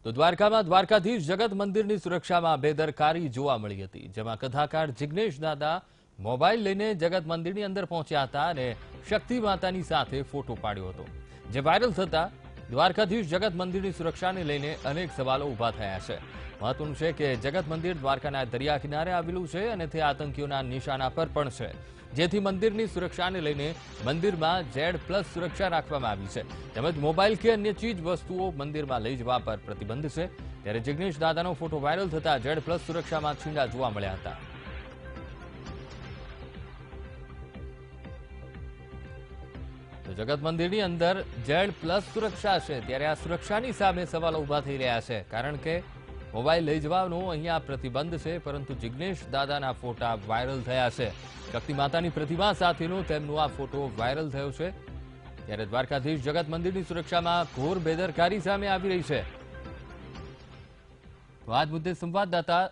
તો દ્વારકામાં દ્વારકાધીશ જગત મંદિરની સુરક્ષામાં બેદરકારી જોવા મળી હતી, જેમાં કથાકાર જિગ્નેશ દાદા મોબાઈલ લઈને જગત મંદિરની અંદર પહોંચ્યા હતા અને શક્તિ માતાની સાથે ફોટો પાડ્યો હતો, જે વાયરલ થતા દ્વારકાધીશ જગત મંદિરની સુરક્ષાને લઈને અનેક સવાલો ઊભા થયા છે। મહત્વનું છે કે જગત મંદિર દ્વારકાના દરિયા કિનારે આવેલું છે અને તે આતંકીઓના નિશાના પર પણ છે, જેથી મંદિરની સુરક્ષાને લઈને મંદિરમાં Z+ સુરક્ષા રાખવામાં આવી છે, તેમજ મોબાઈલ કે અન્ય ચીજ વસ્તુઓ મંદિરમાં લઈ જવા પર પ્રતિબંધ છે। ત્યારે જિગ્નેશ દાદાનો ફોટો વાયરલ થતા Z+ સુરક્ષામાં છીંડા જોવા મળ્યા હતા। તો જગત મંદિરની અંદર Z+ સુરક્ષા છે, ત્યારે આ સુરક્ષાની સામે સવાલો ઊભા થઈ રહ્યા છે, કારણ કે મોબાઈલ લઈ જવાનો અહીંયા પ્રતિબંધ છે, પરંતુ જિગ્નેશ દાદાના ફોટા વાયરલ થયા છે। શક્તિ માતાની પ્રતિમા સાથેનો તેમનો આ ફોટો વાયરલ થયો છે, ત્યારે દ્વારકાધીશ જગત મંદિરની સુરક્ષામાં ઘોર બેદરકારી સામે આવી રહી છે। તો આ મુદ્દે સંવાદદાતા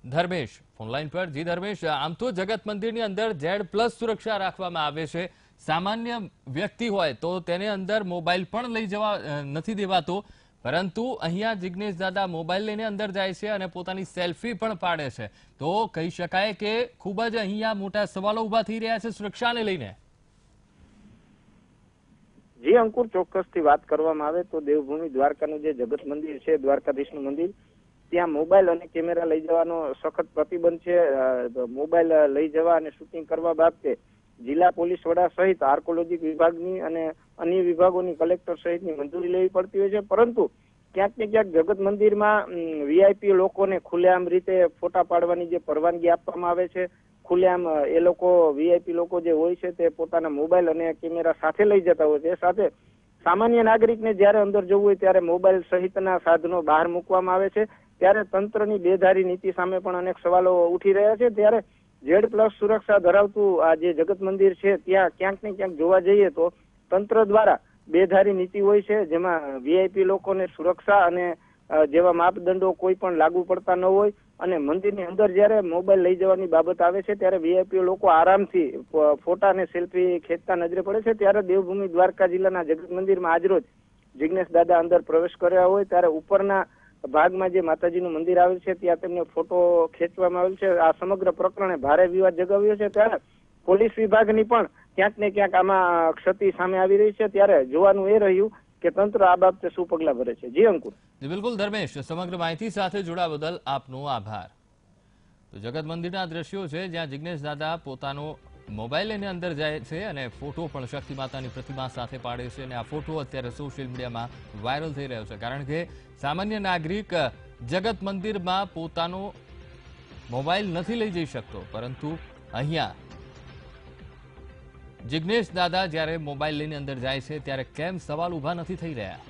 ધર્મેશ ફોનલાઈન પર। જી ધર્મેશ, આમ તો જગત મંદિરની અંદર Z+ સુરક્ષા રાખવામાં આવે છે, સામાન્ય વ્યક્તિ હોય તો તેને અંદર મોબાઈલ પણ લઈ જવા નથી દેવાતો, પરંતુ અહીંયા જિગ્નેશ દાદા મોબાઈલ લઈને અંદર જાય છે અને પોતાની સેલ્ફી પણ પાડે છે, તો કહી શકાય કે ખૂબ જ અહીંયા મોટા સવાલો ઊભા થઈ રહ્યા છે સુરક્ષાને લઈને। જી અંકુર, ચોક્કસથી વાત કરવામાં આવે તો દેવભૂમિ દ્વારકાનું જે જગત મંદિર છે, દ્વારકાધીશનું મંદિર, ત્યાં મોબાઈલ અને કેમેરા લઈ જવાનો સખત પ્રતિબંધ છે। મોબાઈલ લઈ જવા અને શૂટિંગ કરવા બાબતે જિલ્લા પોલીસ વડા સહિત આર્કોલોજી વિભાગની અને અન્ય વિભાગોની કલેક્ટર સહિતની મંજૂરી લેવી પડતી હોય છે, પરંતુ ક્યાંક ને ક્યાંક જગત મંદિરમાં VIP લોકોને ખુલ્લેઆમ રીતે ફોટા પાડવાની જે પરવાનગી આપવામાં આવે છે, ખુલ્લેઆમ એ લોકો VIP લોકો જે હોય છે તે પોતાના મોબાઈલ અને કેમેરા સાથે લઈ જતા હોય છે। એ સાથે સામાન્ય નાગરિકને જ્યારે અંદર જવું હોય ત્યારે મોબાઈલ સહિતના સાધનો બહાર મૂકવામાં આવે છે, ત્યારે તંત્રની બેધારી નીતિ સામે પણ અનેક સવાલો ઉઠી રહ્યા છે। ત્યારે Z+ સુરક્ષા ધરાવતું આ જે જગત મંદિર છે ત્યાં ક્યાંક ને ક્યાંક જોવા જઈએ તો તંત્ર દ્વારા બેધારી નીતિ હોય છે, જેમાં VIP લોકોને સુરક્ષા અને જેવા માપદંડો કોઈ પણ લાગુ પડતા ન હોય, અને મંદિરની અંદર જ્યારે મોબાઈલ લઈ જવાની બાબત આવે છે ત્યારે VIP લોકો આરામથી ફોટા અને સેલ્ફી ખેંચતા નજરે પડે છે। ત્યારે દેવભૂમિ દ્વારકા જિલ્લાના જગત મંદિરમાં આજરોજ જિગ્નેશ દાદા અંદર પ્રવેશ કર્યા હોય ત્યારે ઉપરના ભાગમાં જે માતાજીનું મંદિર આવેલ છે ત્યાં તેમને ફોટો ખેંચવામાં આવેલ છે। આ સમગ્ર પ્રકરણે ભારે વિવાદ જગાવ્યો છે, ત્યારે પોલીસ વિભાગની પણ ક્યાંક ને ક્યાંક આમાં ક્ષતિ સામે આવી રહી છે। ત્યારે જોવાનું એ રહ્યું કે તંત્ર આ બાબતે શું પગલાં ભરે છે। જી અંકુર। બિલકુલ ધર્મેશ, સમગ્ર માહિતી સાથે જોડાવા બદલ આપનો આભાર। તો જગત મંદિરના દ્રશ્યો છે, જ્યાં જિગ્નેશ દાદા પોતાનો મોબાઈલ લઈને અંદર જાય છે અને ફોટો પણ શક્તિ માતાની પ્રતિમા સાથે પાડે છે, અને આ ફોટો અત્યારે સોશિયલ મીડિયામાં વાયરલ થઈ રહ્યો છે, કારણ કે સામાન્ય નાગરિક જગત મંદિરમાં પોતાનો મોબાઈલ નથી લઈ જઈ શકતો, પરંતુ અહીંયા જિગ્નેશ દાદા જ્યારે મોબાઈલ લઈને અંદર જાય છે ત્યારે કેમ સવાલ ઊભા નથી થઈ રહ્યા।